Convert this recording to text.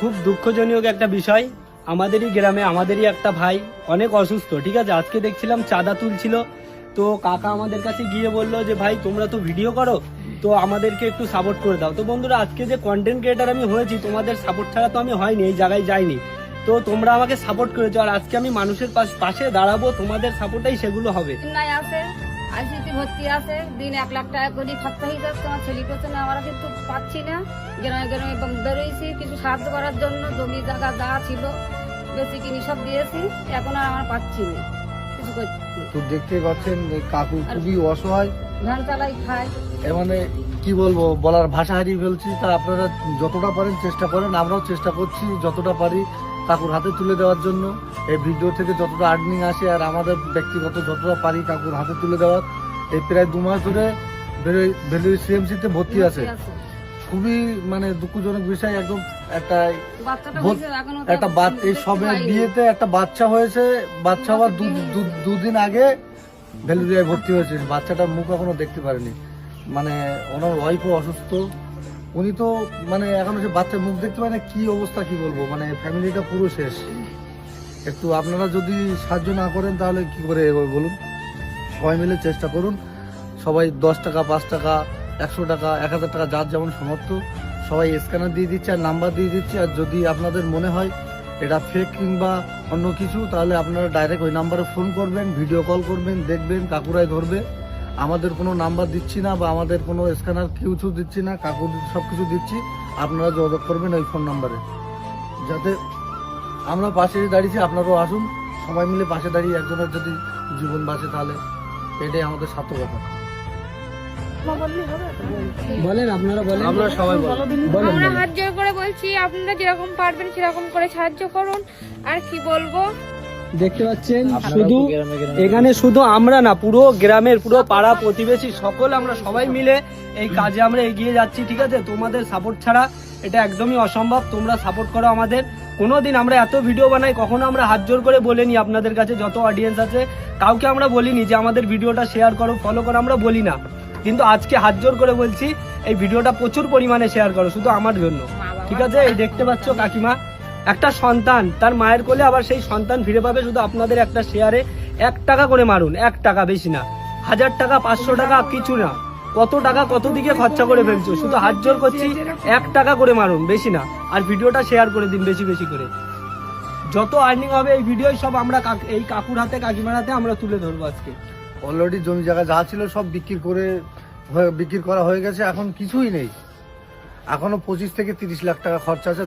খুব দুঃখজনক একটা বিষয়, আমাদেরই গ্রামে আমাদেরই একটা ভাই অনেক অসুস্থ, ঠিক আছে। আজকে দেখছিলাম চাঁদা তুলছিল, তো কাকা আমাদের কাছে গিয়ে বললো যে ভাই তোমরা তো ভিডিও করো, তো আমাদেরকে একটু সাপোর্ট করে দাও। তো বন্ধুরা, আজকে যে কন্টেন্ট ক্রিয়েটার আমি হয়েছি, তোমাদের সাপোর্ট ছাড়া তো আমি হয়নি, এই জায়গায় যাইনি। তো তোমরা আমাকে সাপোর্ট করেছো, আর আজকে আমি মানুষের পাশে দাঁড়াবো, তোমাদের সাপোর্টাই সেগুলো হবে। নাই আছে আইসিসি ভর্তি আছে, দিন 1 লাখ টাকা করে খরচা হয়ে যাচ্ছে আমার ছেলে পেছনে। আমরা কিন্তু পাচ্ছি না, গ্রামে গ্রামে বেরোইছি কিছু সাহায্য করার জন্য, জমি জায়গা যা ছিল বেশি কিনি সব দিয়েছি, এখন আর আমরা পাচ্ছি না কিছু করছি। তো দেখতে পাচ্ছেন কাকু খুবই অসহায়, ধান চালাই খাই, এর মানে কি বলবো, বলার ভাষা হারিয়ে ফেলছি। তা আপনারা যতটা পারেন চেষ্টা করেন, আমরাও চেষ্টা করছি যতটা পারি কাকুর হাতে তুলে দেওয়ার জন্য। এই ভিডিও থেকে যতটা আর্নিং আসে আর আমাদের ব্যক্তিগত যতটা পারি কাকুর হাতে তুলে দেওয়ার। এই প্রায় 2 মাস ধরে ভ্যালি সিএমসিতে ভর্তি আছে। খুবই মানে দুঃখজনক বিষয়, একদম একটা বাচ্চাটা হয়েছে এখনো তো একটা এই সবে বিয়েতে একটা বাচ্চা হয়েছে, বাচ্চা হওয়ার দুদিন আগে ভ্যালুরিয়ায় ভর্তি হয়েছে। বাচ্চাটার মুখ এখনো দেখতে পারেনি, মানে ওনার ওয়াইফও অসুস্থ, উনি তো মানে এখনো সে বাচ্চার মুখ দেখতে পারে না। কি অবস্থা কি বলবো, মানে ফ্যামিলিটা পুরো শেষ। একটু আপনারা যদি সাহায্য না করেন তাহলে কি করে এগোবে বলুন। সবাই মিলে চেষ্টা করুন, সবাই 10 টাকা 5 টাকা 100 টাকা 1000 টাকা যার যেমন সমর্থ, সবাই স্ক্যানার দিয়ে দিচ্ছে আর নাম্বার দিয়ে দিচ্ছে। আর যদি আপনাদের মনে হয় এটা ফেক কিংবা অন্য কিছু, তাহলে আপনারা ডাইরেক্ট ওই নাম্বারে ফোন করবেন, ভিডিও কল করবেন, দেখবেন কাকুরাই ধরবে। আমাদের কোনো নাম্বার দিচ্ছি না বা আমাদের কোনো স্ক্যানার কিছু দিচ্ছি না, কাকু সব কিছু দিচ্ছি। আপনারা যোগাযোগ করবেন ওই ফোন নাম্বারে, যাতে আমরা পাশে দাঁড়িয়েছি, আপনারাও আসুন। সবাই মিলে পাশে দাঁড়িয়ে একজনের যদি জীবন বাঁচে তাহলে এটাই আমাদের সার্থকতা। বলেন আপনারা, বলেন আমরা সবাই বলেন। আমরা হাত জোর করে বলছি, আপনারা যেরকম পারবেন সেরকম করে সাহায্য করুন। আর কি বলবো, দেখতে পাচ্ছেন শুধু এখানে শুধু আমরা না, পুরো গ্রামের পুরো পাড়া প্রতিবেশী সকল আমরা সবাই মিলে এই কাজে আমরা এগিয়ে যাচ্ছি, ঠিক আছে। তোমাদের সাপোর্ট ছাড়া এটা একদমই অসম্ভব। তোমরা সাপোর্ট করো আমাদের। কোনোদিন আমরা এত ভিডিও বানাই, কখনো আমরা হাত জোর করে বলিনি আপনাদের কাছে, যত অডিয়েন্স আছে কাউকে আমরা বলিনি যে আমাদের ভিডিওটা শেয়ার করো, ফলো করো, আমরা বলি না। কিন্তু আজকে হাত জোর করে বলছি, এই ভিডিওটা প্রচুর পরিমাণে শেয়ার করো, শুধু আমার জন্য, ঠিক আছে। এই দেখতে পাচ্ছ কাকিমা, একটা সন্তান তার মায়ের কোলে, আবার সেই সন্তান ফিরে পাবে শুধু আপনাদের একটা শেয়ারে। 1 টাকা করে মারুন, 1 টাকা, বেশি না, 1000 টাকা 500 টাকা কিছু না, কত টাকা কত দিকে খরচা করে ফেলছো, শুধু হাত জোর করছি 1 টাকা করে মারুন, বেশি না। আর ভিডিওটা শেয়ার করে দিন বেশি বেশি করে। যত আর্নিং হবে এই ভিডিও সব আমরা এই কাকুর হাতে কাকিমার হাতে আমরা তুলে ধরবো আজকে। অলরেডি জমি জায়গা যা ছিল সব বিক্রি করা হয়ে গেছে, এখন কিছুই নেই। এখনো 25 থেকে 30 লাখ টাকা খরচা আছে।